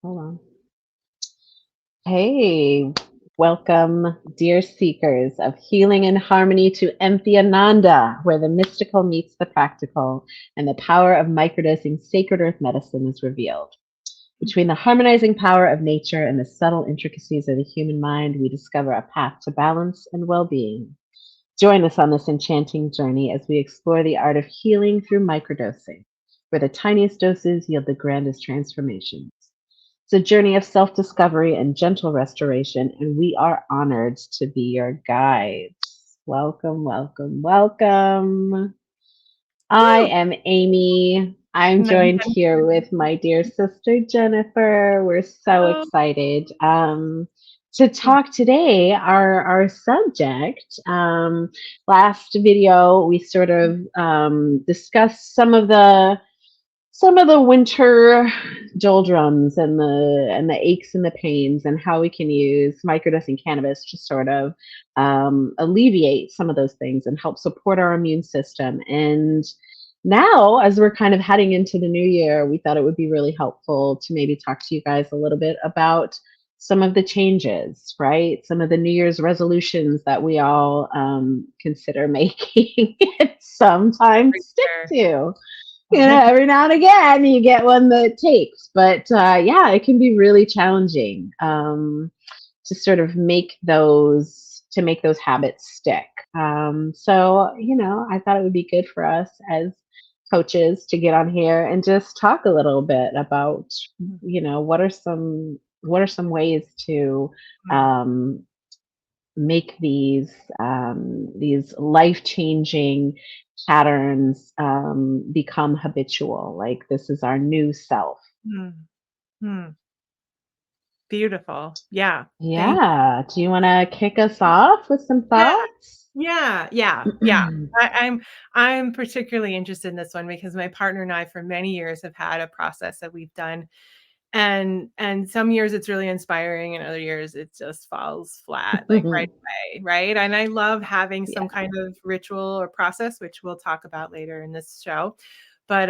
Hold on. Hey, welcome, dear seekers of healing and harmony, to Entheonanda, where the mystical meets the practical and the power of microdosing sacred earth medicine is revealed. Between the harmonizing power of nature and the subtle intricacies of the human mind, we discover a path to balance and well being. Join us on this enchanting journey as we explore the art of healing through microdosing, where the tiniest doses yield the grandest transformations. It's a journey of self discovery and gentle restoration, and we are honored to be your guides. Welcome, welcome, welcome. I Woo! am Amy. I'm joined here with my dear sister Jennifer. We're so Hello. excited to talk today. Our subject, last video, we sort of discussed some of the winter doldrums and the aches and the pains, and how we can use microdosing cannabis to sort of alleviate some of those things and help support our immune system. And now, as we're kind of heading into the new year, we thought it would be really helpful to maybe talk to you guys a little bit about some of the changes, right? Some of the New Year's resolutions that we all consider making and sometimes stick to. Every now and again you get one that takes, but yeah, it can be really challenging to sort of make those habits stick. So I thought it would be good for us as coaches to get on here and just talk a little bit about what are some ways to um, make these life-changing patterns become habitual. Like, this is our new self. Mm, mm. Beautiful. Yeah. Thank Yeah. Do you want to kick us off with some Yeah, thoughts? yeah. I'm particularly interested in this one because my partner and I for many years have had a process that we've done. And some years it's really inspiring and other years it just falls flat, like, right away, right? And I love having some Yeah. kind of ritual or process, which we'll talk about later in this show. But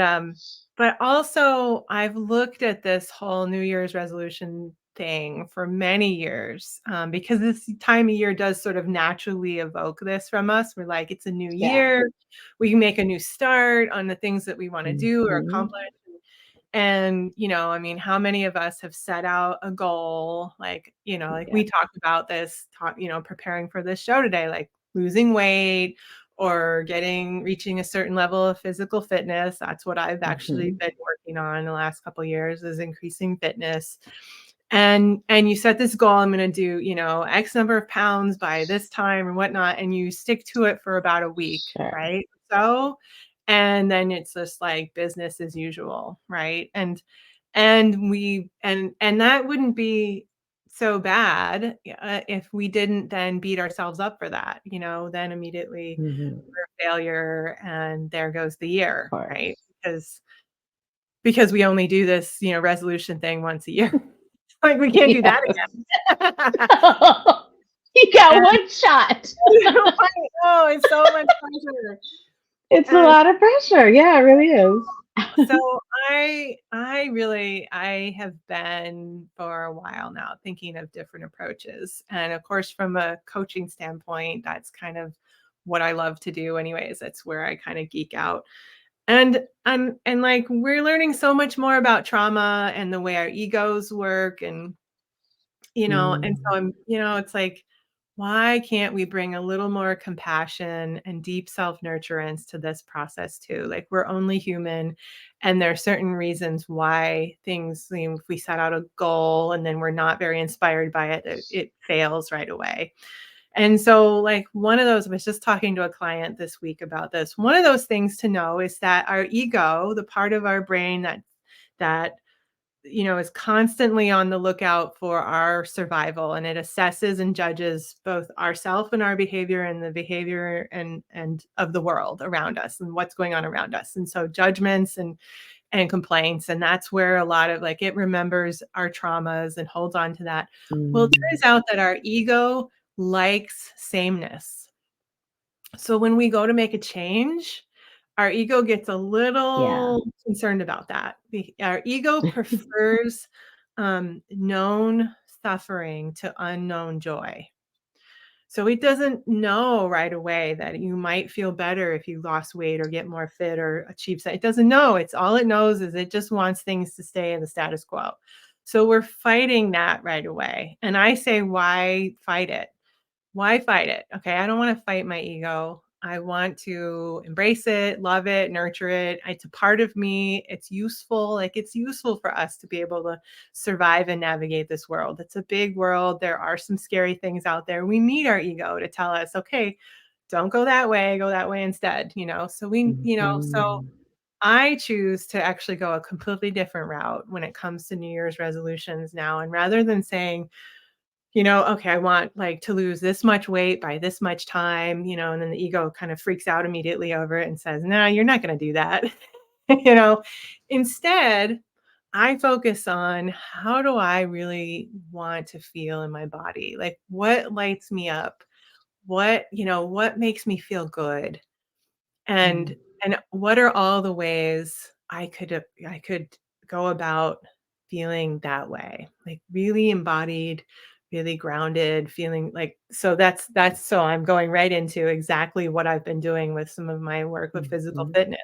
also I've looked at this whole New Year's resolution thing for many years, because this time of year does sort of naturally evoke this from us. We're like, it's a new Yeah. year. We can make a new start on the things that we want to do or Mhm. accomplish. And, I mean, how many of us have set out a goal? Like Yeah. we talked about this, preparing for this show today, like losing weight or reaching a certain level of physical fitness. That's what I've actually Mhm. been working on the last couple of years, is increasing fitness. And you set this goal, I'm going to do, X number of pounds by this time and whatnot. And you stick to it for about a week, Sure. right? So, and then it's just like business as usual, right? And that wouldn't be so bad if we didn't then beat ourselves up for that, then immediately Mhm. we're a failure and there goes the year, Of right? course. Because we only do this, resolution thing once a year. Like, we can't do that Yes. again. You got And one shot. oh, it's so much pressure. It's a And lot of pressure. Yeah, it really is. so I have been for a while now thinking of different approaches. And of course, from a coaching standpoint, that's kind of what I love to do anyways. That's where I kind of geek out. And like, we're learning so much more about trauma and the way our egos work. And Mm. so it's like, why can't we bring a little more compassion and deep self-nurturance to this process too? Like, we're only human, and there are certain reasons why things, if we set out a goal and then we're not very inspired by it, it fails right away. And so, like, one of those, I was just talking to a client this week about this. One of those things to know is that our ego, the part of our brain that is constantly on the lookout for our survival, and it assesses and judges both ourself and our behavior and the behavior and of the world around us and what's going on around us. And so judgments and complaints, and that's where a lot of, like, it remembers our traumas and holds on to that. Well, it Mm. turns out that our ego likes sameness. So when we go to make a change, our ego gets a Yeah. little concerned about that. Our ego prefers known suffering to unknown joy. So it doesn't know right away that you might feel better if you lost weight or get more fit or achieve that. It doesn't know. It's all it knows is it just wants things to stay in the status quo. So we're fighting that right away. And I say, why fight it? Why fight it? Okay, I don't want to fight my ego. I want to embrace it, love it, nurture it. It's a part of me. It's useful. Like it's useful for us to be able to survive and navigate this world. It's a big world. There are some scary things out there. We need our ego to tell us, okay, don't go that way, go that way instead, you know. So so Mhm. I choose to actually go a completely different route when it comes to New Year's resolutions now. And rather than saying, okay, I want like to lose this much weight by this much time, and then the ego kind of freaks out immediately over it and says, no, you're not going to do that. you know, Instead, I focus on how do I really want to feel in my body? Like what lights me up? What makes me feel good? And Mm. and what are all the ways I could go about feeling that way? Like really embodied, really grounded, feeling like that's so I'm going right into exactly what I've been doing with some of my work with physical Mhm. fitness.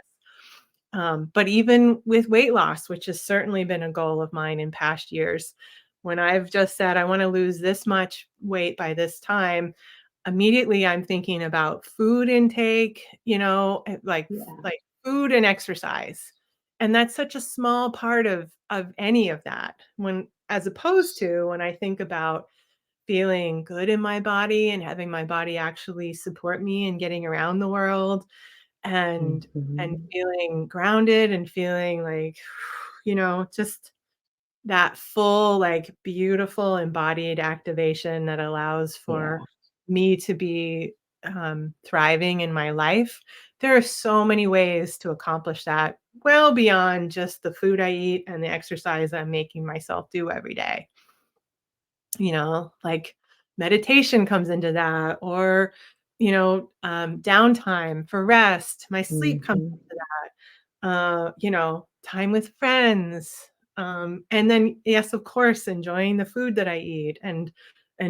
But even with weight loss, which has certainly been a goal of mine in past years, when I've just said I want to lose this much weight by this time, immediately I'm thinking about food intake, Yeah. like food and exercise. And that's such a small part of any of that. When as opposed to when I think about feeling good in my body and having my body actually support me in getting around the world and Mhm. feeling grounded and feeling like just that full, like, beautiful embodied activation that allows Yeah. for me to be, thriving in my life. There are so many ways to accomplish that, well beyond just the food I eat and the exercise I'm making myself do every day. Like meditation comes into that, or, downtime for rest. My sleep comes Mhm. into that. Time with friends. And then, yes, of course, enjoying the food that I eat and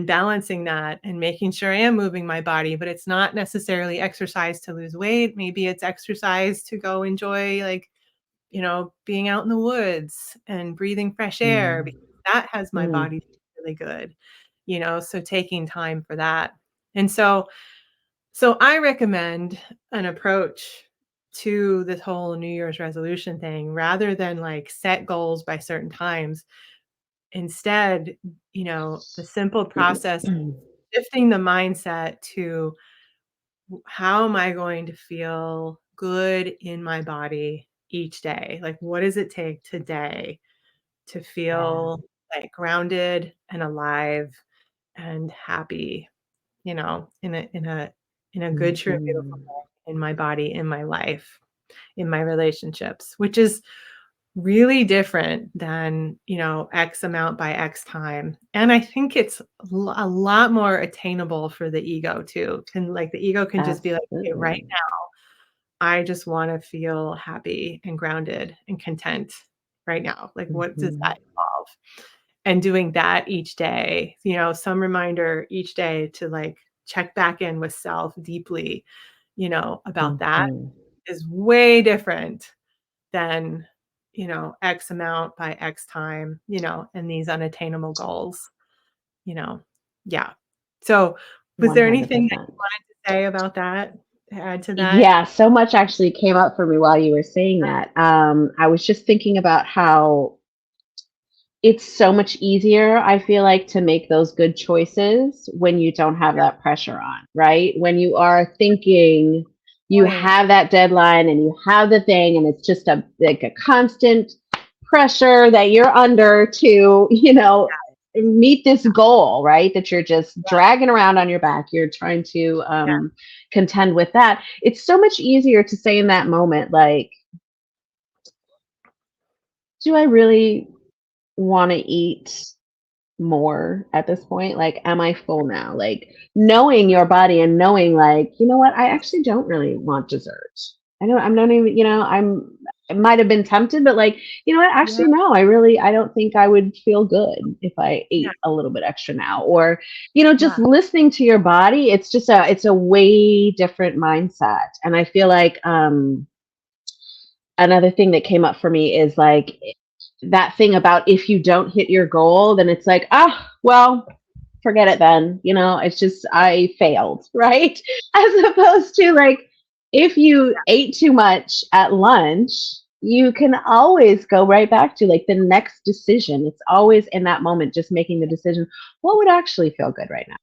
balancing that and making sure I am moving my body, but it's not necessarily exercise to lose weight. Maybe it's exercise to go enjoy, like, being out in the woods and breathing fresh air Mm. because that has my Mm. body really good, so taking time for that. And so I recommend an approach to this whole New Year's resolution thing rather than like set goals by certain times. Instead, the simple process, shifting the mindset to how am I going to feel good in my body each day? Like, what does it take today to Yeah. feel like grounded and alive and happy, in a good, true, and beautiful Mhm. way in my body, in my life, in my relationships, which is really different than, X amount by X time. And I think it's a lot more attainable for the ego too. The ego can just be like, okay, right Absolutely. now, I just want to feel happy and grounded and content right now. Like, what does Mhm. that involve? And doing that each day, some reminder each day to like check back in with self deeply, about that Mhm. is way different than, X amount by X time, and these unattainable goals, you know. Yeah. So, was there anything that 100%. you wanted to say about that? To add to that? Yeah, so much actually came up for me while you were saying that. I was just thinking about how it's so much easier, I feel like, to make those good choices when you don't have that pressure on, right? When you are thinking you Point. have that deadline and you have the thing, and it's just a constant pressure that you're under to, meet this goal, right? That you're just Yeah, dragging around on your back. You're trying to yeah, contend with that. It's so much easier to say in that moment, like, do I really want to eat more at this point? Like, am I full now? Like, knowing your body and knowing, like, you know what, I actually don't really want dessert. I'm not even, I might have been tempted, but like, you know what? Yeah, Actually, no, I don't think I would feel good if I yeah, ate a little bit extra now. Or, just yeah, listening to your body, it's a way different mindset. And I feel like, another thing that came up for me is like that thing about if you don't hit your goal, then it's like, well, forget it then. It's just, I failed, right? As opposed to like, if you ate too much at lunch, you can always go right back to like the next decision. It's always in that moment, just making the decision, what would actually feel good right now?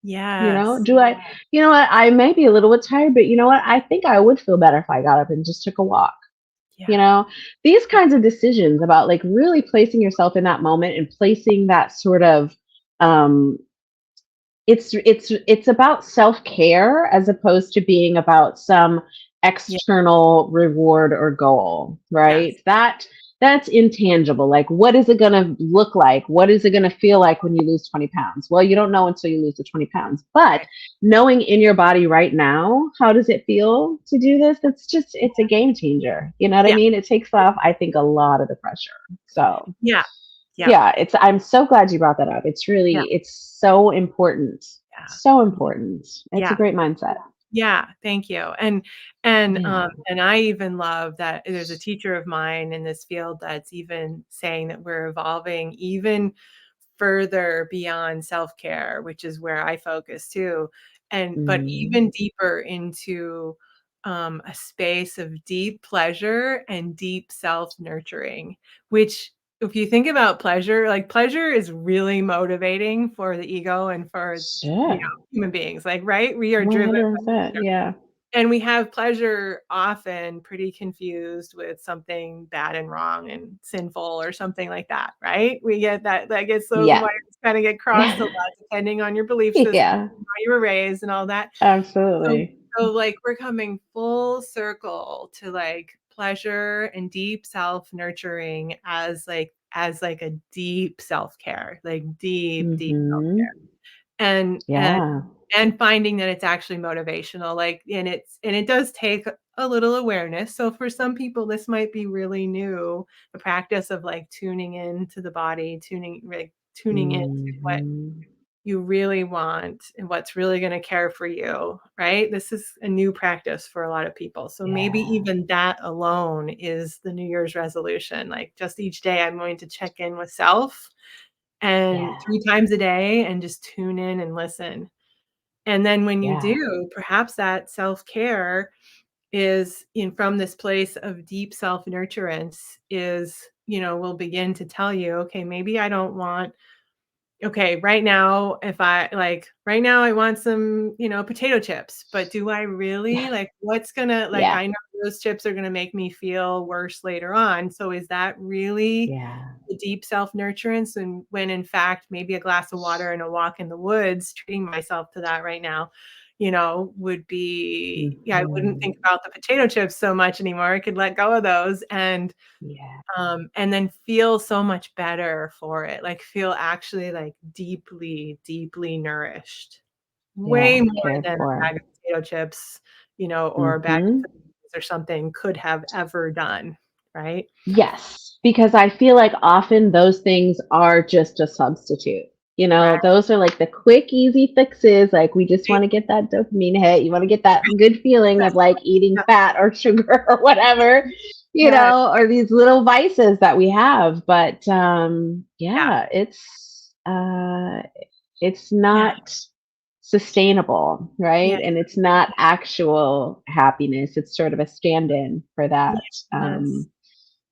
yes, Do I, what? I may be a little bit tired, but you know what? I think I would feel better if I got up and just took a walk. You yeah, know, these yeah, kinds of decisions about like really placing yourself in that moment and placing that sort of, um, it's about self-care as opposed to being about some yeah, external reward or goal, right? yes, That's intangible. Like, what is it going to look like? What is it going to feel like when you lose 20 pounds? Well, you don't know until you lose the 20 pounds, but right, knowing in your body right now, how does it feel to do this? It's a game changer. You know what I yeah, mean? It takes off, I think, a lot of the pressure. So yeah, yeah, yeah, I'm so glad you brought that up. yeah, It's so important. yeah, So important. It's a yeah. great mindset. Yeah, thank you. And Yeah. and I even love that there's a teacher of mine in this field that's even saying that we're evolving even further beyond self-care, which is where I focus too, but Mm. even deeper into, a space of deep pleasure and deep self-nurturing, which if you think about pleasure, like, pleasure is really motivating for the ego and for, Sure. human beings, like, right? We are driven 100%. Yeah. and we have pleasure often pretty confused with something bad and wrong and sinful or something like that, right? We get that gets those Yeah. wires kinda get crossed a lot depending on your belief system, Yeah. how you were raised and all that. So Absolutely. like, we're coming full circle to, like, pleasure and deep self-nurturing as a deep self-care, like, deep, deep Mhm. self-care. And and Yeah. and finding that it's actually motivational, like, and it does take a little awareness. So for some people, this might be really new, the practice of, like, tuning into the body, tuning into what Mhm. you really want and what's really gonna care for you, right? This is a new practice for a lot of people. So maybe Yeah. even that alone is the New Year's resolution, like, just each day I'm going to check in with self and Yeah. 3 times a day and just tune in and listen. And then when you Yeah. do, perhaps that self-care is in from this place of deep self-nurturance is, will begin to tell you, okay, maybe I don't want okay, right now, if I like right now I want some, potato chips, but do I really? Like what's gonna like Yeah. I know those chips are gonna make me feel worse later on. So is that really Yeah. the deep self-nurturance and when in fact maybe a glass of water and a walk in the woods, treating myself to that right now, would be yeah, I wouldn't think Mhm. about the potato chips so much anymore. I could let go of those Yeah. and then feel so much better for it, like, feel actually, like, deeply, deeply nourished. Way Yeah. more Cared than a for. bag of potato chips, or a bag of Mhm. cookies or something could have ever done, right? Yes, because I feel like often those things are just a substitute. Right, Those are like the quick, easy fixes. Like, we just want to get that dopamine hit. You want to get that good feeling of like eating yeah, fat or sugar or whatever, right, or these little vices that we have. But yeah, yeah, it's yeah, not sustainable, yeah, right? And it's not actual happiness. It's sort of a stand-in for that. yes.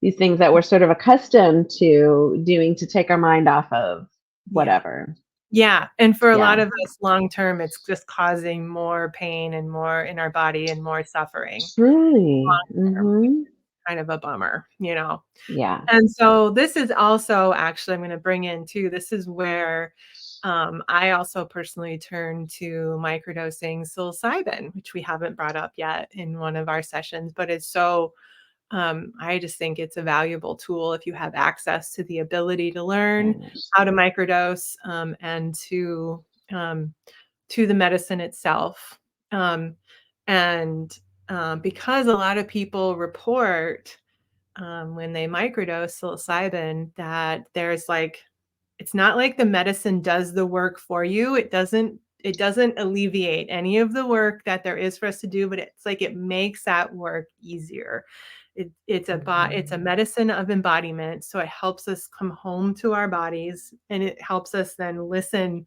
These things that we're sort of accustomed to doing to take our mind off of Yeah. whatever. Yeah, and for a lot Yeah. of us, long term, it's just causing more pain and more in our body and more suffering Truly. long term, which Mhm. is kind of a bummer. Yeah. And so this is also actually I'm gonna bring in too, this is where, I also personally turn to microdosing psilocybin, which we haven't brought up yet in one of our sessions, but it's so I just think it's a valuable tool if you have access to the ability to Very learn much how to so. microdose, and um, to the medicine itself. Um, and because a lot of people report when they microdose psilocybin that there's like, it's not like the medicine does the work for you. It doesn't alleviate any of the work that there is for us to do, but it's like it makes that work easier. It's a medicine of embodiment, so it helps us come home to our bodies, and it helps us then listen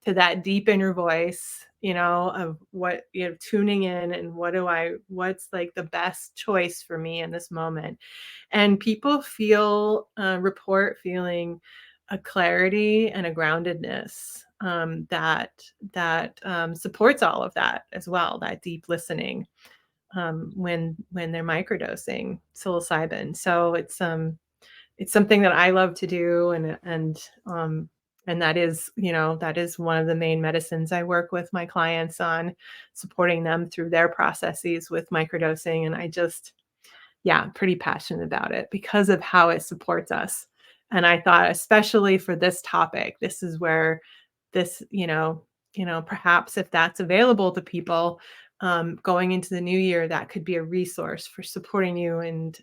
to that deep inner voice, of what, tuning in and what's like the best choice for me in this moment. And people report feeling a clarity and a groundedness that supports all of that as well, that deep listening when they're microdosing psilocybin. So it's something that I love to do, and that is one of the main medicines I work with my clients on, supporting them through their processes with microdosing. And I just, yeah, pretty passionate about it because of how it supports us. And I thought, especially for this topic, this is where this, perhaps if that's available to people going into the new year, that could be a resource for supporting you and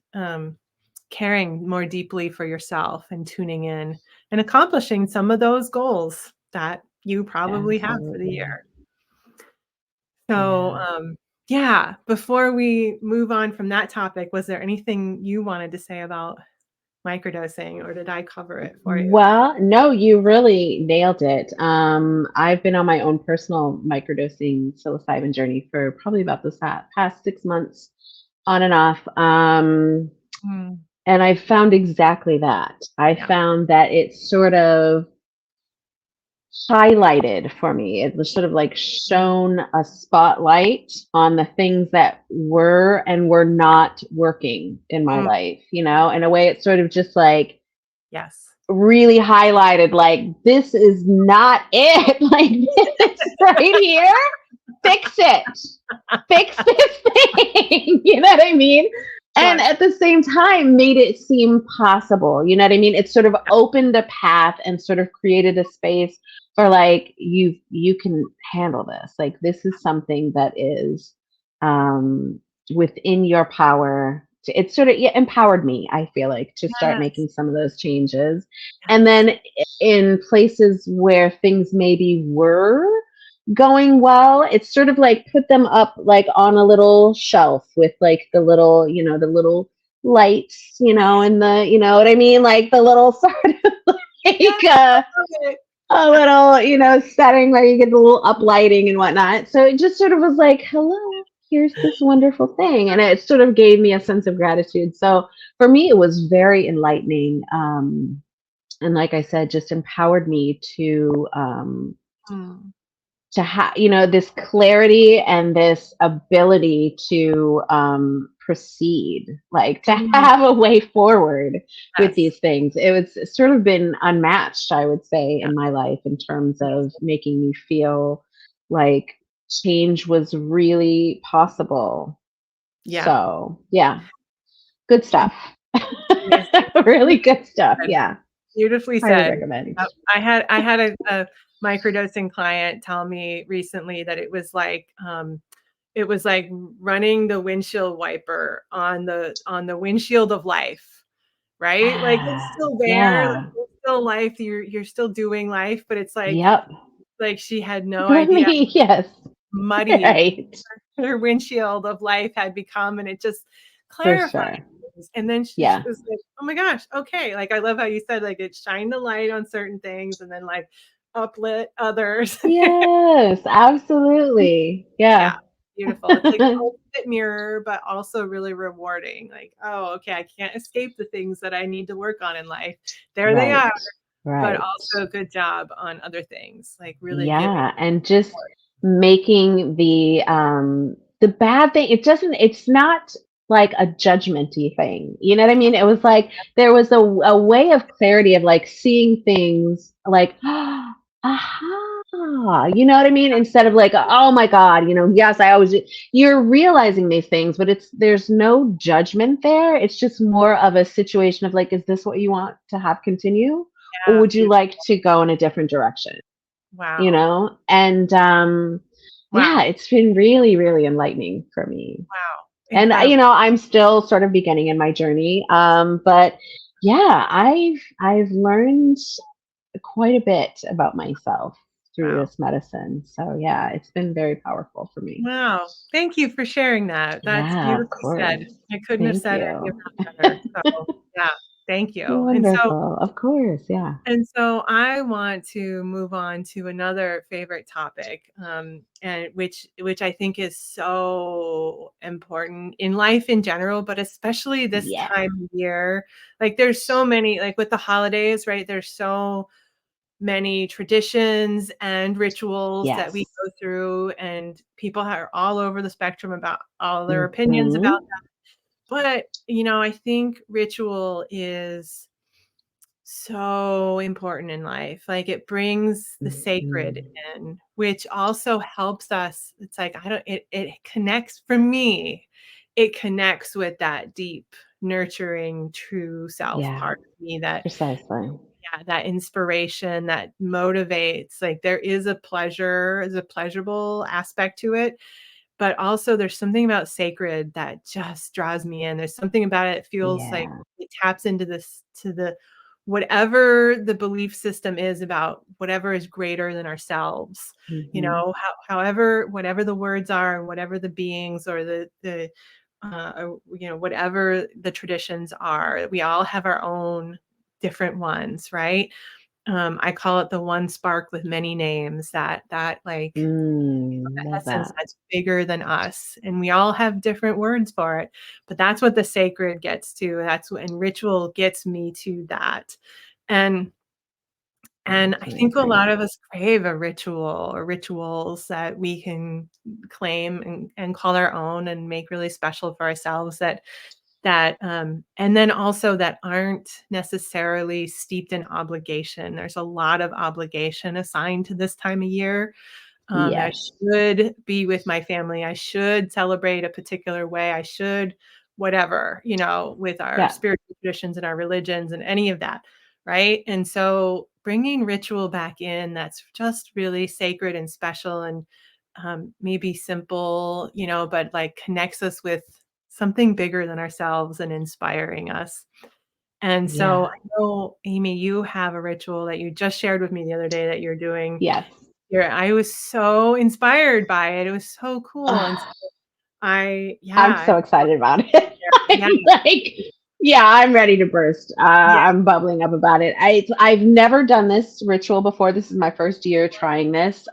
caring more deeply for yourself and tuning in and accomplishing some of those goals that you probably have for the Absolutely. year. So, Yeah. yeah, before we move on from that topic, was there anything you wanted to say about microdosing, or did I cover it for you? Well, no, you really nailed it. I've been on my own personal microdosing psilocybin journey for probably about this past 6 months, on and off. Mm, And I found exactly that. I yeah. found that it sort of highlighted for me. It was sort of like Mm, shone a spotlight on the things that were and were not working in my mm, life, in a way. It's sort of just like yes. really highlighted, like, this is not it. Like, this right here, fix it. Fix this thing. You know what I mean? And Sure. at the same time, made it seem possible. You know what I mean? It sort of opened a path and sort of created a space for, like, you can handle this. Like, this is something that is um, within your power. It sort of, yeah, empowered me, I feel like, to start Yes. making some of those changes. And Yes. then in places where things maybe were going well, it's sort of like put them up like on a little shelf with like the little lights, and you know what I mean? Like the little sort of Yes, like I love it. a little, setting where you get the little up lighting and whatnot. So it just sort of was like, hello, here's this wonderful thing. And it sort of gave me a sense of gratitude. So for me, it was very enlightening. And like I said, just empowered me Mm, to have this clarity and this ability to proceed, like to mm, have a way forward with yes. these things. It's sort of been unmatched, I would say, Yeah. in my life, in terms Yes. of making me feel like change was really possible. Yeah. So yeah, good And stuff. amazing. Really good stuff. Yeah, Beautifully highly said. recommend. Yep. I had a microdosing client tell me recently that it was like running the windshield wiper on the windshield of life, right? Like, it's Ah, still there, like, yeah. it's still life, you're still doing life, but it's Yep. like she had no For idea me, yes. how muddy Right. her windshield of life had become, and it just For clarified sure. things. And then she Yeah. was like, "Oh my gosh, okay." Like, I love how you said, like, it shined a light on certain things and then, like, uplit others. Yes, absolutely. Yeah, Yeah. beautiful. It's like the ultimate mirror, but also really rewarding. Like, "Oh, okay, I can't escape the things that I need to work on in life. There they are, Right. but Right. also good job on other things." Like, really giving Yeah, and just support. making the bad thing, it's not like a judgmenty thing. You know what I Yeah, mean? It was like there was a way of clarity of like seeing things like aha, you know what I mean? Instead of like, oh my God, yes, you're realizing these things, but there's no judgment there. It's just more of a situation of like, is this what you want to have continue? Or yeah, would you like to go in a different direction? wow. And yeah, Wow. it's been really, really enlightening for me. Wow. And Incredible. I'm still sort of beginning in my journey. But yeah, I've learned quite a bit about myself through Wow. this medicine. So yeah, it's been very powerful for me. Wow. Thank you for sharing that. That's Yeah, of beautifully course. said. I couldn't have Thank said any of you. that better. So, yeah, thank you. Wonderful. Of course. Yeah. And so I want to move on to another favorite topic, and which I think is so important in life in general, but especially this Yes. time of year. Like there's so many, like with the holidays, right? There's so many traditions and rituals that we Yes. go through, and people are all over the spectrum about all their opinions about Hmm. that. But I think ritual is so important in life. Like it brings the sacred Hmm. in, which also helps us. It's like I don't it connects for me. It connects with that deep, nurturing, true self Yeah, part of me that precisely. yeah, that inspiration that motivates. Like there is a pleasure, is a pleasurable aspect to it, but also there's something about sacred that just draws me in. There's something about it, it feels like Yeah. it taps into this to the whatever the belief system is about whatever is greater than ourselves. Hmm. However, whatever the words are and whatever the beings or the whatever the traditions are, we all have our own different ones, right? I call it the one spark with many names, that like Love essence that. that's bigger than us, and we all have different words for it, but that's what the sacred gets to. That's what and ritual gets me to that. And I Absolutely think a agree. lot of us crave a ritual or rituals that we can claim and call our own and make really special for ourselves and then also that aren't necessarily steeped in obligation. There's a lot of obligation assigned to this time of year. I Yes. should be with my family. I should celebrate a particular way. I should whatever, with our Yeah. spiritual traditions and our religions and any of that, right? And so bringing ritual back in that's just really sacred and special and maybe simple, but like connects us with something bigger than ourselves and inspiring us. And so Yeah. I know, Amy, you have a ritual that you just shared with me the other day that you're doing Yes. here. I was so inspired by it. It was so cool. And so Ah, I'm yeah, so excited about it. yeah, I'm like, yeah, I'm ready to burst. yeah. I'm bubbling up about it. I've never done this ritual before. This is my first year trying this.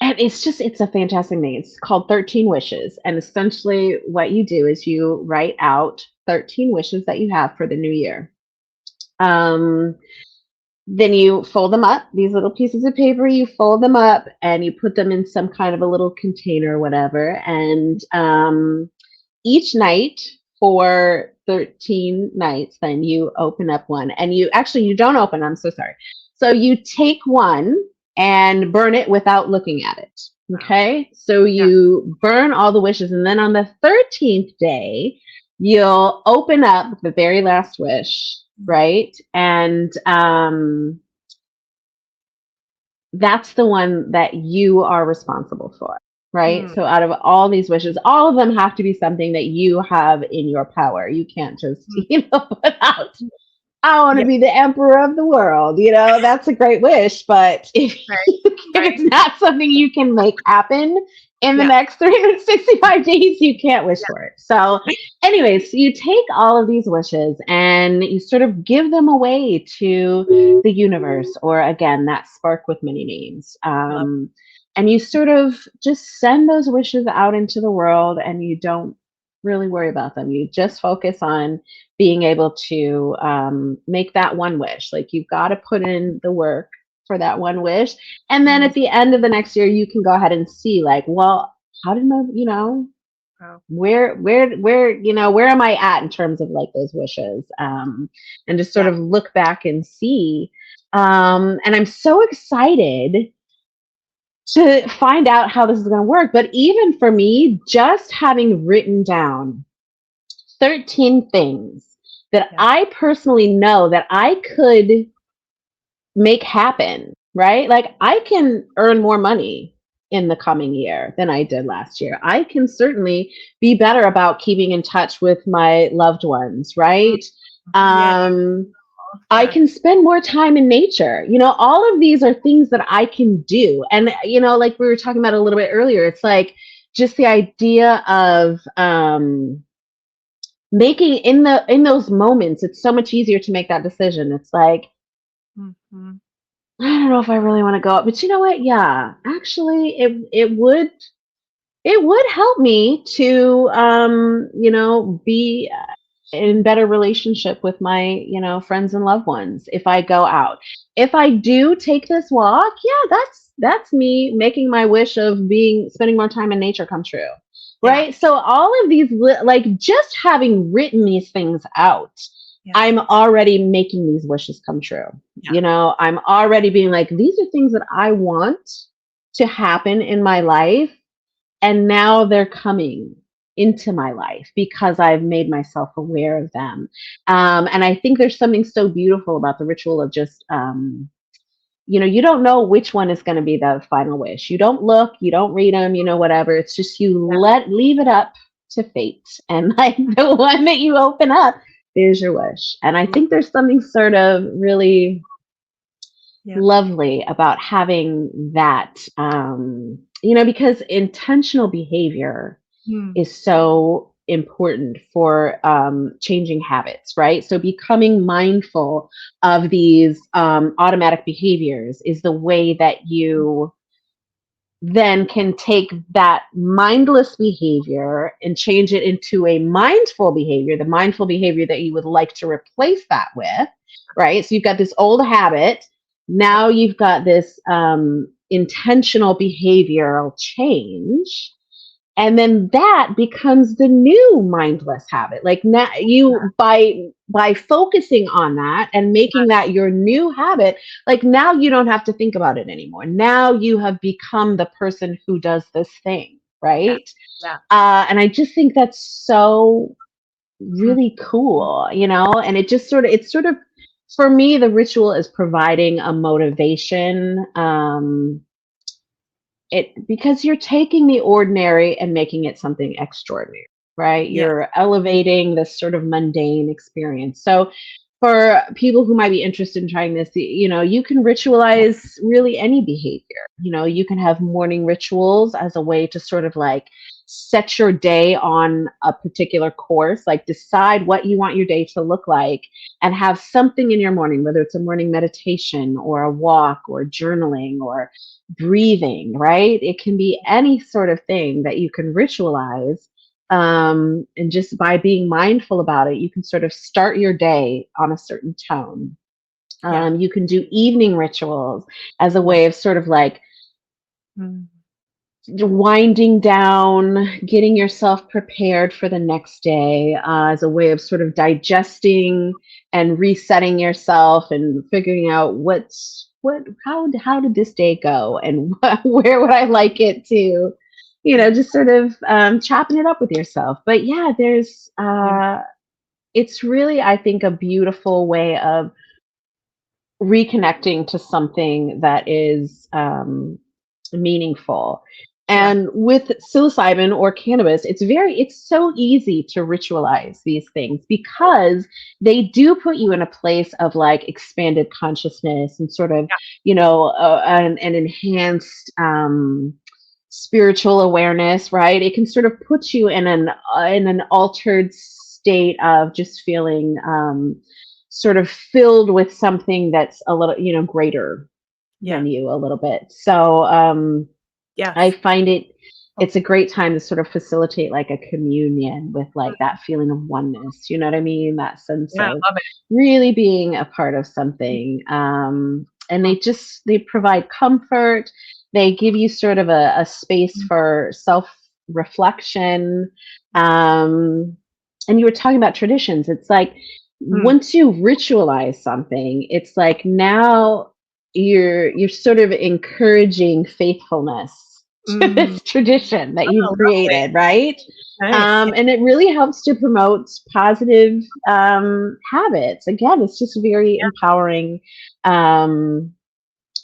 And it's a fantastic name. It's called 13 Wishes. And essentially what you do is you write out 13 wishes that you have for the new year. Um, then you fold them up, these little pieces of paper, you fold them up and you put them in some kind of a little container or whatever. And each night for 13 nights, then you open up one and you don't open, I'm so sorry. So you take one and burn it without looking at it. Wow. Okay. So Yeah. you burn all the wishes. And then on the 13th day, you'll open up the very last wish, right? And that's the one that you are responsible for, right? Mm, So out of all these wishes, all of them have to be something that you have in your power. You can't just, mm. put out, I want to Yeah. be the emperor of the world. That's a great wish, but if Right. if Right. it's not something you can make happen in the Yeah. next 365 days, you can't wish Yeah. for it. So, anyways, you take all of these wishes and you sort of give them away to the universe, or again, that spark with many names. Love. And you sort of just send those wishes out into the world and you don't really worry about them. You just focus on being able to make that one wish. Like you've got to put in the work for that one wish. And then Mm, at the end of the next year, you can go ahead and see like, well, how did my, wow. where am I at in terms of like those wishes? And just sort Yeah. of look back and see. And I'm so excited to find out how this is going to work. But even for me, just having written down 13 things that Yeah. I personally know that I could make happen, right? Like I can earn more money in the coming year than I did last year. I can certainly be better about keeping in touch with my loved ones, right? Yeah. I Yeah. can spend more time in nature. All of these are things that I can do. And, like we were talking about a little bit earlier, it's like just the idea of making in those moments, it's so much easier to make that decision. It's like, Mhm. I don't know if I really want to go up, but you know what? Yeah, actually, it would help me to be in better relationship with my friends and loved ones if I go out. If I do take this walk, yeah, that's me making my wish of being spending more time in nature come true. Yeah. Right? So all of these like just having written these things out, Yeah. I'm already making these wishes come true. Yeah. I'm already being like, these are things that I want to happen in my life, and now they're coming into my life because I've made myself aware of them. And I think there's something so beautiful about the ritual of just, you don't know which one is going to be the final wish. You don't look, you don't read them, whatever. It's just leave it up to fate. And like the one that you open up, there's your wish. And I think there's something sort of really Yeah. lovely about having that, because intentional behavior Mm. is so important for changing habits, right? So becoming mindful of these automatic behaviors is the way that you then can take that mindless behavior and change it into a mindful behavior, the mindful behavior that you would like to replace that with, right? So you've got this old habit. Now you've got this intentional behavioral change. And then that becomes the new mindless habit. Like now you by focusing on that and making that your new habit, like now you don't have to think about it anymore. Now you have become the person who does this thing, Yeah. right? Yeah. And I just think that's so Mm. really cool, and it's sort of for me, the ritual is providing a motivation. Because you're taking the ordinary and making it something extraordinary, right? Yeah. You're elevating this sort of mundane experience. So for people who might be interested in trying this, you can ritualize really any behavior. You can have morning rituals as a way to sort of like set your day on a particular course, like decide what you want your day to look like and have something in your morning, whether it's a morning meditation or a walk or journaling or breathing, right? It can be any sort of thing that you can ritualize. And just by being mindful about it, you can sort of start your day on a certain tone. Yeah. You can do evening rituals as a Yeah. way of sort of like Mm. winding down, getting yourself prepared for the next day, as a way of sort of digesting and resetting yourself and figuring out how did this day go and where would I like it to, just sort of chopping it up with yourself. But yeah, Yeah. it's really, I think, a beautiful way of reconnecting to something that is meaningful. Yeah. And with psilocybin or cannabis, it's so easy to ritualize these things because they do put you in a place of like expanded consciousness and sort of, an enhanced spiritual awareness, right? It can sort of put you in an altered state of just feeling sort of filled with something that's a little, greater Yeah. than you a little bit. So I Yes. find it's a great time to sort of facilitate like a communion with like that feeling of oneness. You know what I mean? That sense Yeah. I of love it. really being a part of something. And they provide comfort. They give you sort of a space for self reflection. And you were talking about traditions. It's like Mm. once you ritualize something, it's like now you're sort of encouraging faithfulness to Mm. this tradition that you've Oh, lovely. created, right? Nice. Yeah. And it really helps to promote positive habits. Again, it's just very empowering. Um,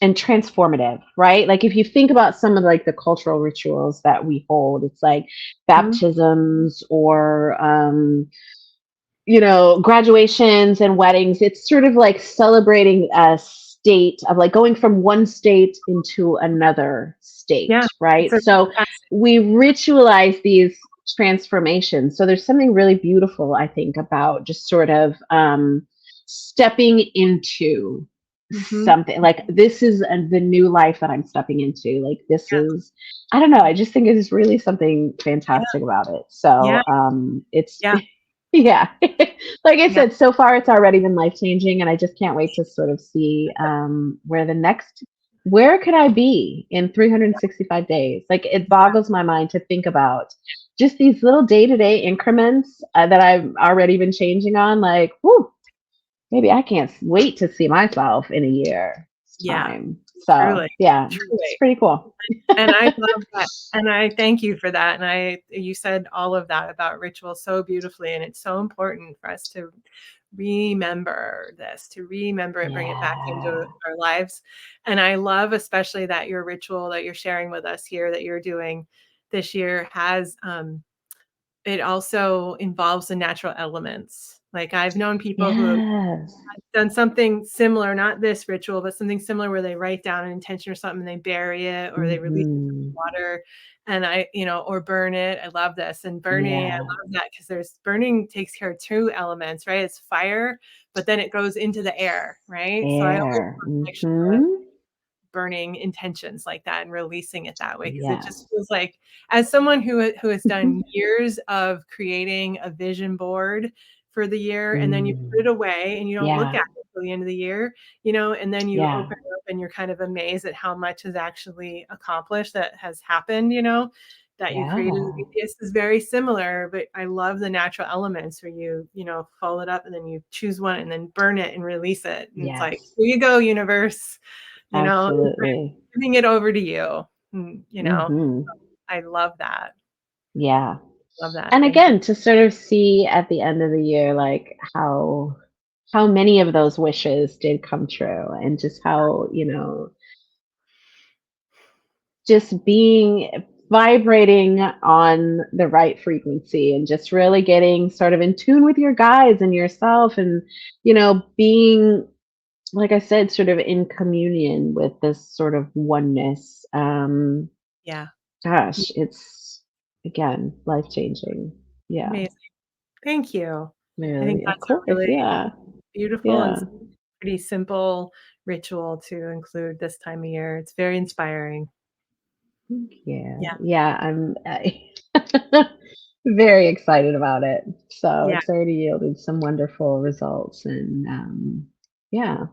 and transformative, right? Like if you think about some of like the cultural rituals that we hold, it's like Mhm. baptisms or graduations and weddings. It's sort of like celebrating a state of like going from one state into another state, Yeah, it's right? a So we ritualize these transformations. So there's something really beautiful, I think, about just sort of stepping into Mhm. something like this is the new life that I'm stepping into. Like this Yeah, is, I don't know. I just think it's really something yeah, fantastic about it. yeah, So it's yeah, yeah. Like I yeah, said, so far it's already been life changing, and I just can't wait to sort of see where could I be in 365 days? Like it yeah, boggles my mind to think about just these little day to day increments that I've already been changing on. Like, whoo, maybe I can't wait to see myself in a year's yeah, time. So truly, yeah, it's truly. pretty cool. And I love that, and I thank you for that, and you said all of that about ritual so beautifully, and it's so important for us to remember this, to remember it, bring it back into Yeah. our lives. And I love especially that your ritual that you're sharing with us here that you're doing this year has, it also involves the natural elements. Like, I've known people who have Yes. done something similar, not this ritual, but something similar where they write down an intention or something, they bury it or they release it Hmm. in water and or burn it. I love this. And burning, I Yeah. love that because there's burning takes care of two elements, right? It's fire, but then it goes into the air, right? So I always want Air. to make sure that Hmm. burning intentions like that and releasing it that way because it just Yes. feels like as someone who has done years of creating a vision board for the year and then you put it Mm. away and you don't look Yeah. at it till the end of the year, and then you Yeah. open it up and you're kind of amazed at how much has actually accomplished that has happened, that you created. Yeah. This is very similar, but I love the natural elements where you fold it up and then you choose one and then burn it and release it. And it's like, Yes. here you go, universe. I'm Absolutely. giving it over to you. You know, Hmm. I love that. Yeah. Love that. And Thank you. again, to sort of see at the end of the year, like how many of those wishes did come true, and just how just being vibrating on the right frequency and just really getting sort of in tune with your guides and yourself, and being, like I said, sort of in communion with this sort of oneness. Yeah. Gosh, it's again life changing. Yeah, Amazing. Thank you. I think really, of that's a course. really Yeah, beautiful and yeah, pretty simple ritual to include this time of year. It's very inspiring. yeah, Yeah. yeah. Very excited about it. So Yeah. it's already yielded some wonderful results, and yeah.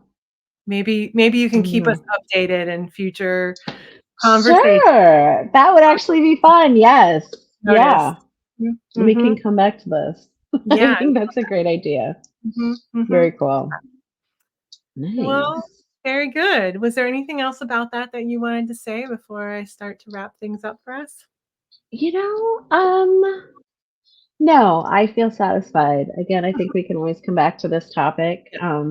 Maybe you can keep us Mm. updated in future conversations. Sure, that would actually be fun. Yes, yeah. Noticed. We can Mm-hmm. come back to this. Yeah. I think that's a great idea. Mhm, mhm. Very cool. Well, Nice. very good. Was there anything else about that you wanted to say before I start to wrap things up for us? You know, no, I feel satisfied. Again, I think we can always come back to this topic. Yeah.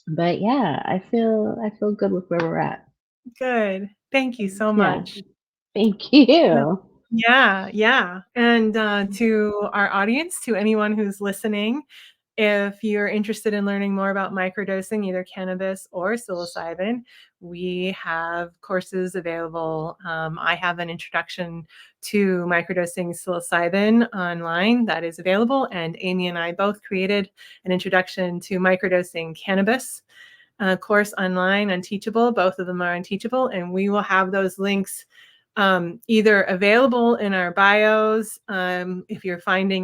But yeah, I feel good with where we're at. Good. Thank you so Yeah. much. Thank Yeah. you. Yeah, yeah. And, to our audience, to anyone who's listening, if you're interested in learning more about microdosing, either cannabis or psilocybin, we have courses available. I have an introduction to microdosing psilocybin online that is available, and Amy and I both created an introduction to microdosing cannabis course online on Teachable. Both of them are on Teachable, and we will have those links either available in our bios if you're finding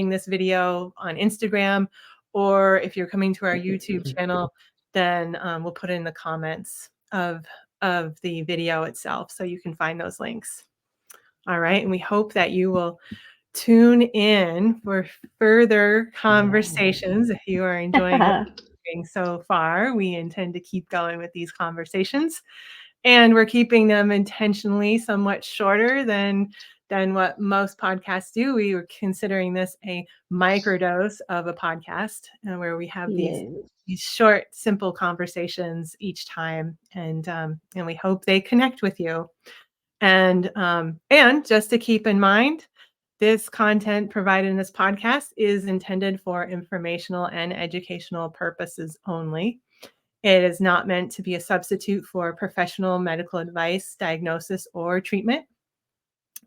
this video on Instagram, or if you're coming to our YouTube channel, then we'll put it in the comments of the video itself, so you can find those links. All right, and we hope that you will tune in for further conversations. If you are enjoying what Yeah. we're doing so far, we intend to keep going with these conversations. And we're keeping them intentionally somewhat shorter than than what most podcasts do. We were considering this a microdose of a podcast, where we have these Yes. short, simple conversations each time, and we hope they connect with you. And just to keep in mind, this content provided in this podcast is intended for informational and educational purposes only. It is not meant to be a substitute for professional medical advice, diagnosis, or treatment.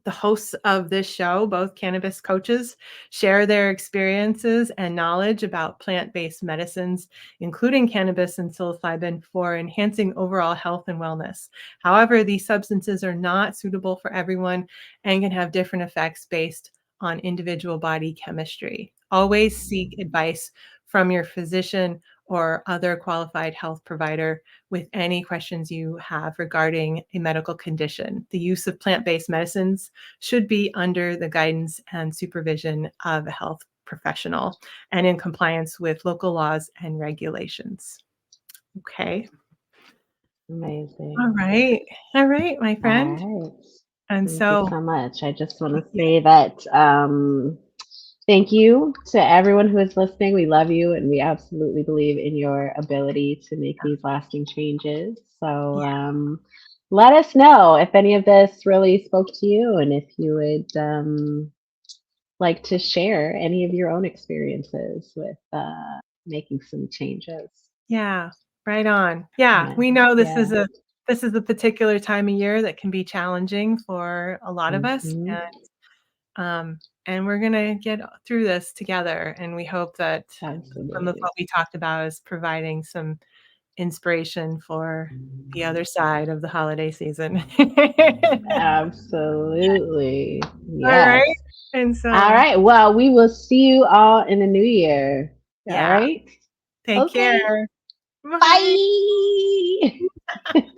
The hosts of this show, both cannabis coaches, share their experiences and knowledge about plant-based medicines, including cannabis and psilocybin, for enhancing overall health and wellness. However, these substances are not suitable for everyone and can have different effects based on individual body chemistry. Always seek advice from your physician or other qualified health provider with any questions you have regarding a medical condition. The use of plant-based medicines should be under the guidance and supervision of a health professional and in compliance with local laws and regulations. Okay. All Amazing. right. All right, my All friend. right. And Thank you so, so much. I just want thank to you. say that thank you to everyone who is listening. We love you and we absolutely believe in your ability to make these lasting changes. So Yeah. let us know if any of this really spoke to you and if you would like to share any of your own experiences with making some changes. Yeah. Right on. Yeah. Yeah. We know Yeah. this is a particular time of year that can be challenging for a lot of us. Hmm. And we're gonna get through this together. And we hope that some of Absolutely. what we talked about is providing some inspiration for the other side of the holiday season. Absolutely. All Yes. right. And All so, right. Well, we will see you all in the new year. All yeah, right. take Okay. care. Bye. Bye.